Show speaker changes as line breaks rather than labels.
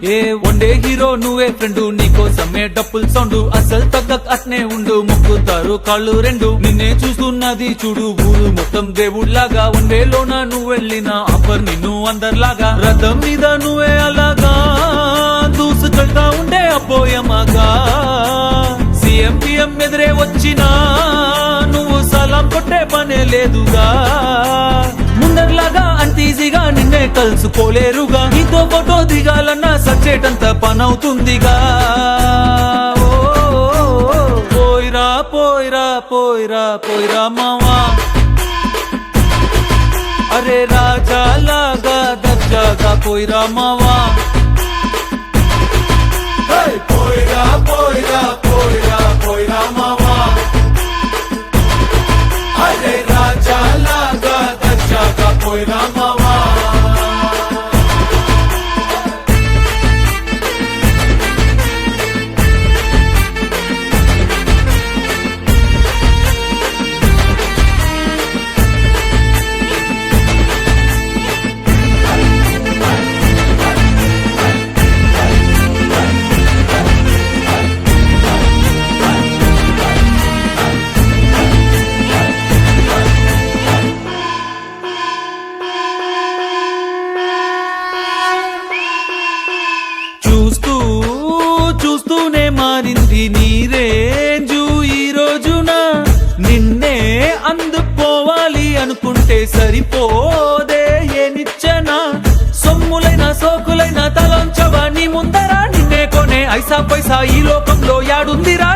ఏ వండే హీరో నువ్వే ఫ్రెండు, నీకోసమే డప్పుల్ సౌండ్, అసలు తగ్గక్ అట్నే ఉండు, మొక్కుతారు కాళ్ళు రెండు, నిన్నే చూస్తున్నది చూడు ఊరు మొత్తం దేవుళ్లాగా, వండేలోన నువ్వెళ్ళిన ఆఫర్ నిన్ను అందర్లాగా, రథం మీద నువ్వే అలాగా దూసుకెళ్తా ఉండే అబ్బోయమగా, సీఎం పిఎం ఎదురే వచ్చినా నువ్వు సలాం కొట్టే పనే లేదుగా, ముందర్లాగా అంత ఈజీగా నిన్నే కలుసుకోలేరుగా, నీతో ఫోటో దిగాలన్నా సచ్చేటంత పనవుతుందిగా, పోయిరా పోయిరా పోయిరా పోయిరా మావా, అరే రాజా లాగా దర్జాగా పోయిరా మావా, పోయిరా పోయిరా పోయిరా పోయిరా మావా, అరే రాజా లాగా దర్జాగా పోయిరా మావా. చూస్తూనే మారింది నీ రేంజు ఈ రోజున, నిన్నే అందుకోవాలి అనుకుంటే సరిపోదే ఏ నిచ్చెన, సొమ్ములైన సోకులైన తలంచవా నీ ముందరా, నిన్నే కొనే ఐసా పైసా ఈ లోకంలో యాడుందిరా,